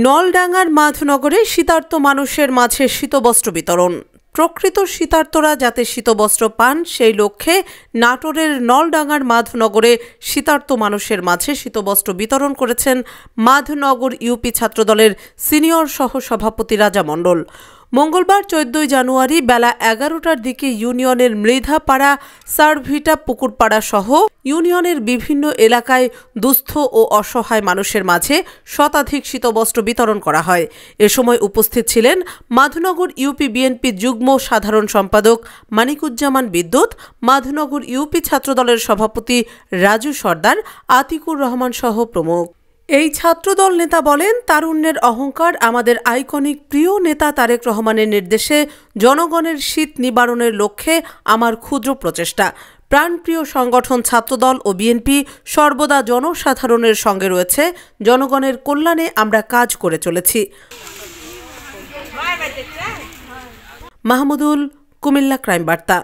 নলডাঙ্গার মাধনগরে শীতার্ত মানুষের মাঝে শীতবস্ত্র বিতরণ। প্রকৃত শীতার্তরা যাতে শীতবস্ত্র পান সেই লক্ষ্যে নাটোরের নলডাঙ্গার মাধনগরে শীতার্ত মানুষের মাঝে শীতবস্ত্র বিতরণ করেছেন মাধনগর ইউপি ছাত্রদলের সিনিয়র সহসভাপতি রাজা মণ্ডল। মঙ্গলবার 14 জানুয়ারি বেলা 11টার দিকে ইউনিয়নের মৃধাপাড়া, সারভিটা, পুকুরপাড়া সহ ইউনিয়নের বিভিন্ন এলাকায় দুস্থ ও অসহায় মানুষের মাঝে শতাধিক শীতবস্ত্র বিতরণ করা হয়। এ সময় উপস্থিত ছিলেন মাধনগর ইউপি বিএনপি যুগ্ম সাধারণ সম্পাদক মানিকুজ্জামান বিদ্যুৎ, মাধনগর ইউপি ছাত্রদলের সভাপতি রাজু সর্দার, আতিকুর রহমান সহ প্রমুখ। এই ছাত্রদল নেতা বলেন, তারুণ্যের অহংকার আমাদের আইকনিক প্রিয় নেতা তারেক রহমানের নির্দেশে জনগণের শীত নিবারণের লক্ষ্যে আমার ক্ষুদ্র প্রচেষ্টা। প্রাণপ্রিয় সংগঠন ছাত্রদল ও বিএনপি সর্বদা জনসাধারণের সঙ্গে রয়েছে। জনগণের কল্যাণে আমরা কাজ করে চলেছি। মাহমুদুল, কুমিল্লা ক্রাইম বার্তা।